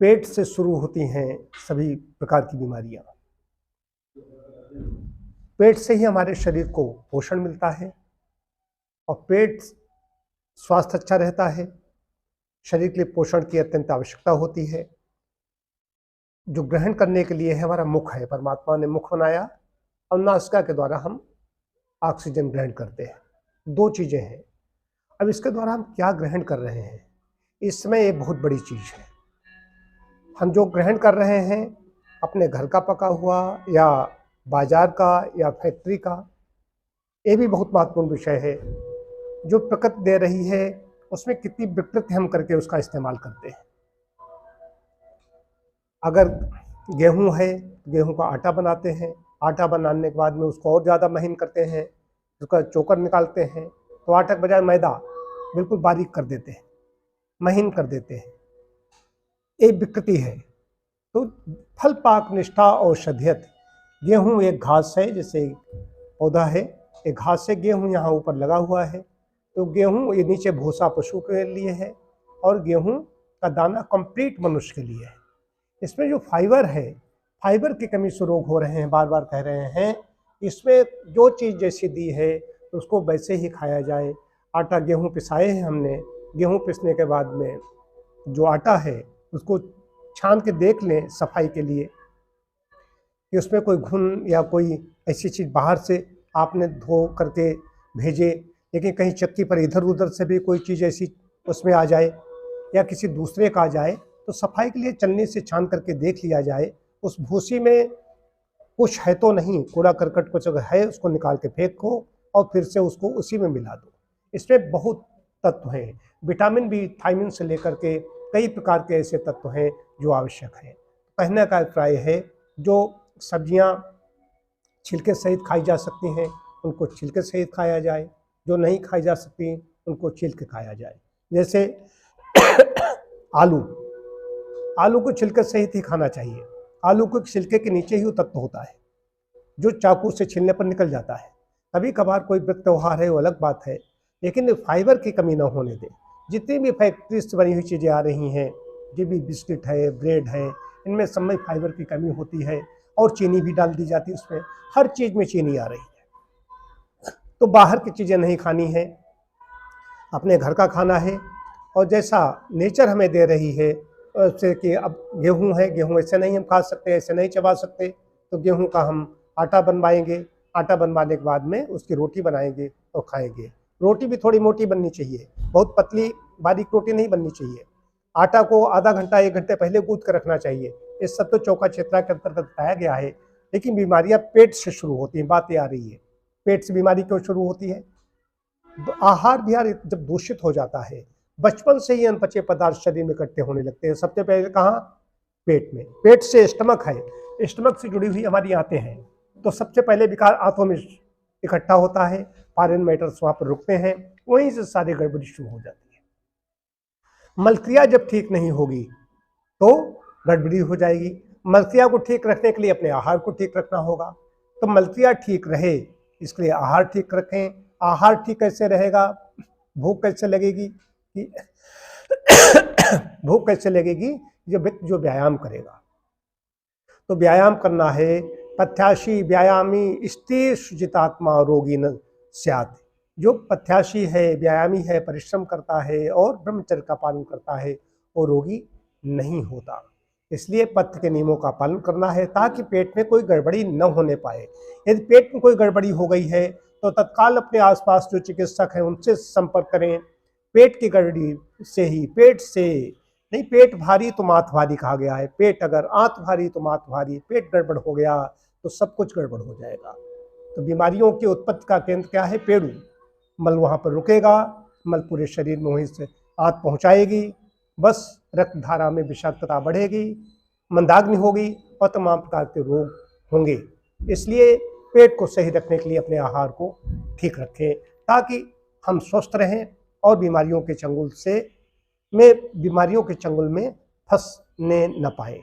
पेट से शुरू होती हैं सभी प्रकार की बीमारियां। पेट से ही हमारे शरीर को पोषण मिलता है और पेट स्वास्थ्य अच्छा रहता है। शरीर के लिए पोषण की अत्यंत आवश्यकता होती है। जो ग्रहण करने के लिए है हमारा मुख है, परमात्मा ने मुख बनाया और नासिका के द्वारा हम ऑक्सीजन ग्रहण करते हैं। दो चीजें हैं। अब इसके द्वारा हम क्या ग्रहण कर रहे हैं, इसमें एक बहुत बड़ी चीज है। हम जो ग्रहण कर रहे हैं अपने घर का पका हुआ या बाजार का या फैक्ट्री का, ये भी बहुत महत्वपूर्ण विषय है। जो प्रकृति दे रही है उसमें कितनी विकृति हम करके उसका इस्तेमाल करते हैं। अगर गेहूं है, गेहूं का आटा बनाते हैं, आटा बनाने के बाद में उसको और ज़्यादा महीन करते हैं, उसका चोकर निकालते हैं तो आटा के बजाय मैदा बिल्कुल बारीक कर देते हैं, महीन कर देते हैं। एक विकृति है। तो फल पाक निष्ठा औषधियत, गेहूं एक घास है, जैसे पौधा है, एक घास से गेहूं यहाँ ऊपर लगा हुआ है। तो गेहूं ये नीचे भूसा पशु के लिए है और गेहूं का दाना कंप्लीट मनुष्य के लिए है। इसमें जो फाइबर है, फाइबर की कमी से रोग हो रहे हैं, बार बार कह रहे हैं। इसमें जो चीज़ जैसी दी है तो उसको वैसे ही खाया जाए। आटा गेहूं पिसाए हैं हमने, गेहूं पिसने के बाद में जो आटा है उसको छान के देख लें सफाई के लिए कि उसमें कोई घुन या कोई ऐसी चीज़ बाहर से आपने धो करके भेजे, लेकिन कहीं चक्की पर इधर उधर से भी कोई चीज़ ऐसी उसमें आ जाए या किसी दूसरे का आ जाए, तो सफाई के लिए चलने से छान करके देख लिया जाए उस भूसी में कुछ है तो नहीं, कूड़ा करकट कुछ अगर है उसको निकाल के फेंको और फिर से उसको उसी में मिला दो। इसमें बहुत तत्व हैं, विटामिन बी, थायमिन से लेकर के कई प्रकार के ऐसे तत्व हैं जो आवश्यक हैं। कहने का अभिप्राय है जो सब्जियां छिलके सहित खाई जा सकती हैं उनको छिलके सहित खाया जाए, जो नहीं खाई जा सकती उनको छील के खाया जाए। जैसे आलू, आलू को छिलके सहित ही खाना चाहिए। आलू को छिलके के नीचे ही वो तत्व होता है जो चाकू से छीलने पर निकल जाता है। कभी कभार कोई व्रत त्यौहार है वो अलग बात है, लेकिन फाइबर की कमी न होने दें। जितनी भी फैक्ट्री से बनी हुई चीज़ें आ रही हैं, जो भी बिस्किट है, ब्रेड है, इनमें सब में फाइबर की कमी होती है और चीनी भी डाल दी जाती है उसमें, हर चीज़ में चीनी आ रही है। तो बाहर की चीज़ें नहीं खानी है, अपने घर का खाना है। और जैसा नेचर हमें दे रही है उससे कि अब गेहूं है, गेहूं ऐसे नहीं हम खा सकते, ऐसे नहीं चबा सकते, तो गेहूं का हम आटा बनवाएंगे। आटा बनवाने के बाद में उसकी रोटी बनाएंगे और खाएंगे। रोटी भी थोड़ी मोटी बननी चाहिए, बहुत पतली बारीक रोटी नहीं बननी चाहिए। आटा को आधा घंटा 1 घंटे पहले गूंथ कर रखना चाहिए। इस सब तो चौका क्षेत्रा के अंतर्गत बताया गया है। लेकिन बीमारियां पेट से शुरू होती हैं, बात ये आ रही है। पेट से बीमारी क्यों शुरू होती है? आहार विहार जब दूषित हो जाता है, बचपन से ही अनपचे पदार्थ शरीर में इकट्ठे होने लगते हैं। सबसे पहले कहाँ? पेट में। पेट से स्टमक है, स्टमक से जुड़ी हुई हमारी आंतें हैं, तो सबसे पहले विकार आंतों में इकट्ठा होता है, फॉरेन मैटर्स वहाँ पर रुकते हैं, वहीं से सारी गड़बड़ी शुरू हो जाती है। मलक्रिया जब ठीक नहीं होगी तो गड़बड़ी हो जाएगी। मलक्रिया को ठीक रखने के लिए अपने आहार को ठीक रखना होगा। तो मलक्रिया ठीक रहे इसके लिए आहार ठीक रखें। आहार ठीक कैसे रहेगा? भूख कैसे लगेगी कि भूख कैसे लगेगी? जो व्यक्ति जो व्यायाम करेगा, तो व्यायाम करना है। पथ्याशी व्यायामी स्थिर सुजितात्मा रोगी न स्यात्। जो पथ्याशी है, व्यायामी है, परिश्रम करता है और ब्रह्मचर्य का पालन करता है, वो रोगी नहीं होता। इसलिए पथ्य के नियमों का पालन करना है ताकि पेट में कोई गड़बड़ी न होने पाए। यदि पेट में कोई गड़बड़ी हो गई है तो तत्काल अपने आसपास जो चिकित्सक हैं उनसे संपर्क करें। पेट की गड़बड़ी से ही, पेट से नहीं, पेट भारी तो माथ भारी कहा गया है। पेट अगर आंत भारी तो माथ भारी, पेट गड़बड़ हो गया तो सब कुछ गड़बड़ हो जाएगा। तो बीमारियों की उत्पत्ति का केंद्र क्या है? पेड़ू। मल वहाँ पर रुकेगा, मल पूरे शरीर में वहीं से आंत पहुँचाएगी, बस रक्त धारा में विषाक्तता बढ़ेगी, मंदाग्नि होगी और तमाम प्रकार के रोग होंगे। इसलिए पेट को सही रखने के लिए अपने आहार को ठीक रखें ताकि हम स्वस्थ रहें और बीमारियों के चंगुल में फंसने न पाए।